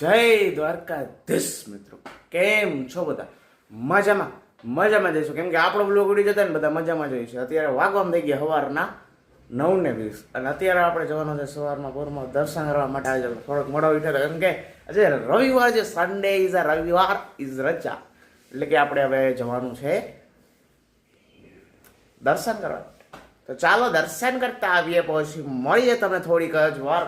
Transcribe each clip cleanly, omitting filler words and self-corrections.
જય દ્વારકાધીશ મિત્રો, કેમ છો બધા? મજામાં જઈશું, કેમ કે આપણો બ્લોગ ઉડી જતા ને બધા મજામાં જઈશું. અત્યારે વાગવામાં થઈ ગયા સવારના 9:20 અને અત્યારે આપણે જવાનું છે સવારમાં પોરમાં દર્શન કરવા માટે. આજે થોડોક મોડો ઉઠ્યો કેમ કે આજે રવિવાર છે, સન્ડે ઇઝ અ રવિવાર ઇઝ રજા, એટલે કે આપણે હવે જવાનું છે દર્શન કરવા. તો ચાલો દર્શન કરતા આવીએ, પછી મળીએ તમને થોડીક જ વાર.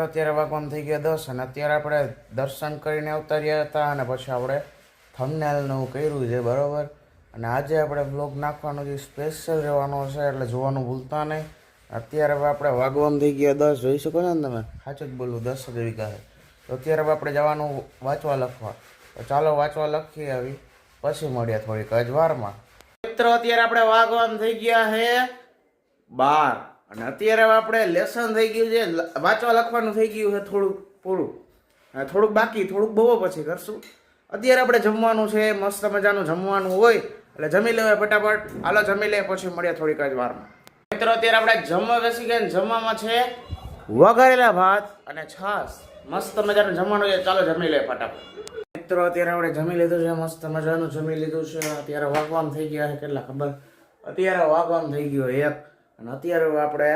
અત્યારે વાગવામાં થઈ ગયા 10 અને અત્યારે આપણે દર્શન કરીને આવતા રહ્યા હતા અને પછી આપણે થંબનેલનું કર્યું છે બરાબર. અને આજે આપણે બ્લોગ નાખવાનો જે સ્પેશિયલ રહેવાનો છે, એટલે જોવાનું ભૂલતા નહીં. અત્યારે આપણે વાગવામાં થઈ ગયા 10, જોઈ શકો છો ને તમે, સાચું જ બોલું 10 જ વીઘા છે. તો અત્યારે આપણે જવાનું વાંચવા લખવા. તો ચાલો વાંચવા લખી આવી, પછી મળીએ થોડીક જ વારમાં. મિત્રો અત્યારે આપણે વાગવામાં થઈ ગયા છે 12 અને અત્યારે આપણે લેસન થઈ ગયું છે, વાંચવા લખવાનું થઈ ગયું છે થોડુંક પૂરું, થોડુંક બાકી, થોડુંક બહુ પછી કરશું. અત્યારે આપણે જમવાનું છે, મસ્ત મજાનું જમવાનું હોય એટલે જમી લેવાય ફટાફટ. હાલો જમી લે, પછી મળીએ થોડીક જ વારમાં. મિત્રો અત્યારે આપણે જમવા બેસી ગયા. જમવામાં છે વઘારેલા ભાત અને છાશ. મસ્ત મજાનું જમવાનું છે, ચાલો જમી લે ફટાફટ. મિત્રો અત્યારે આપણે જમી લીધું છે, મસ્ત મજાનું જમી લીધું છે. અત્યારે વાગવામાં થઈ ગયા છે કેટલા ખબર? અત્યારે વાગવામાં થઈ ગયો 1 અને અત્યારે આપણે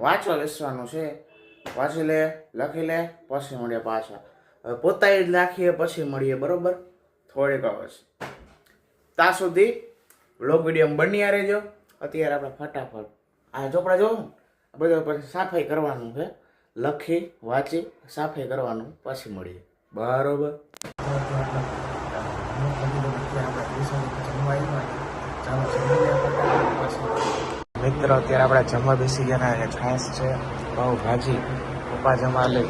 વાંચવા બેસવાનું છે. વાંચી લે, લખી લે, પછી મળીએ પાછા. હવે પોતાએ જ નાખીએ, પછી મળીએ બરોબર થોડીક પછી. ત્યાં સુધી વ્લોગ વિડીયો બન્યા રહેજો. અત્યારે આપણે ફટાફટ આ ચોપડા જોવો ને, બધું પછી સાફાઈ કરવાનું છે. લખી વાંચી સાફાઈ કરવાનું, પછી મળીએ બરોબર. મિત્રો અત્યારે આપણે જમવા બેસી ગયા ને, છાશ છે, પાવ ભાજી, પપ્પા જમવા લે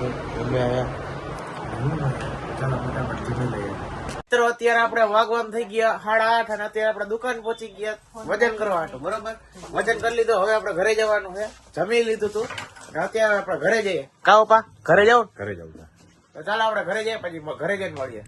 ચાલો ફટાફટ જમી લઈએ. મિત્રો અત્યારે આપણે વાગવામાં થઈ ગયા 8:30 અને અત્યારે આપણે દુકાન પહોંચી ગયા વજન કરવા હતું બરોબર. વજન કરી લીધું, હવે આપણે ઘરે જવાનું છે. જમી લીધું તું અને અત્યારે આપણે ઘરે જઈએ. કા પપ્પા ઘરે જાવ? ઘરે જાવ. તો ચાલો આપણે ઘરે જઈએ, પછી ઘરે જઈને મળીએ.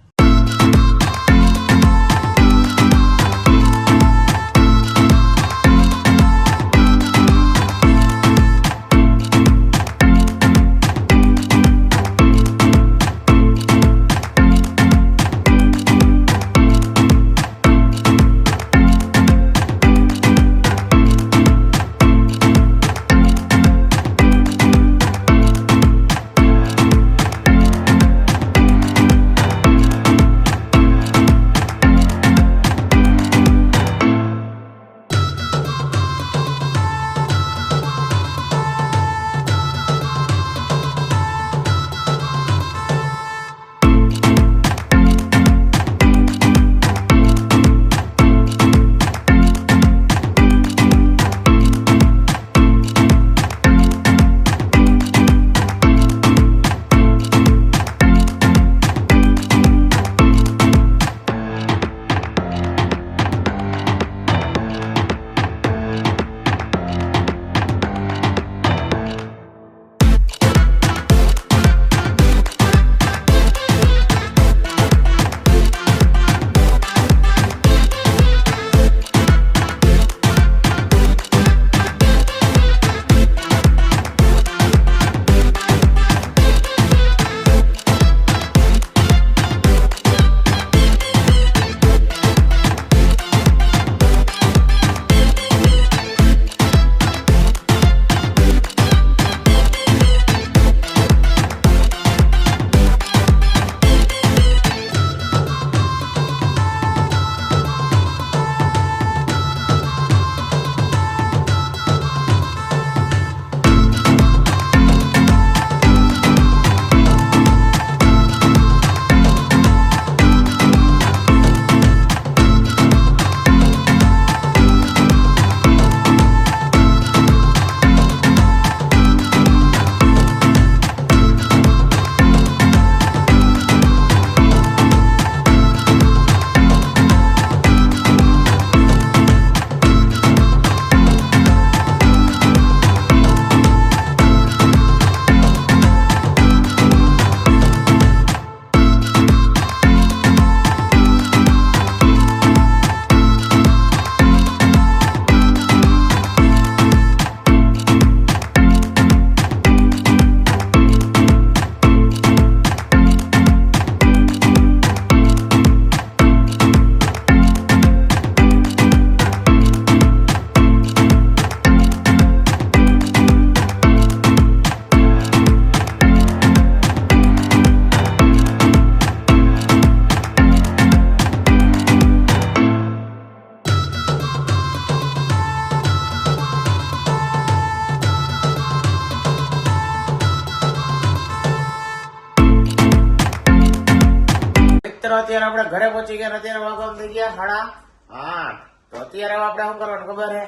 મિત્રો અત્યારે આપણે ઘરે પહોંચી ગયા. અત્યારે વાગવા થઈ ગયા 8:30. તો અત્યારે આપણે શું કરવાનું ખબર છે?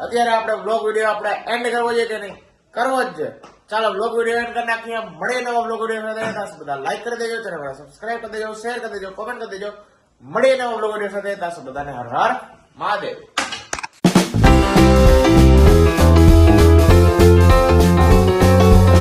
અત્યારે આપણે બ્લોગ વિડીયો આપણે એન્ડ કરવો જોઈએ કે નહીં? કરવો જ છે. ચાલો બ્લોગ વિડીયો એન્ડ કરી નાખીએ. મળીએ નવા બ્લોગ વિડીયો સાથે. બધા લાઈક કરી દેજો, ચેનલ સબસ્ક્રાઈબ કરી દેજો, શેર કરી દેજો, કોમેન્ટ કરી દેજો. મળીએ નવા બ્લોગ વિડીયો સાથે. બધાને હર હર મહાદેવ.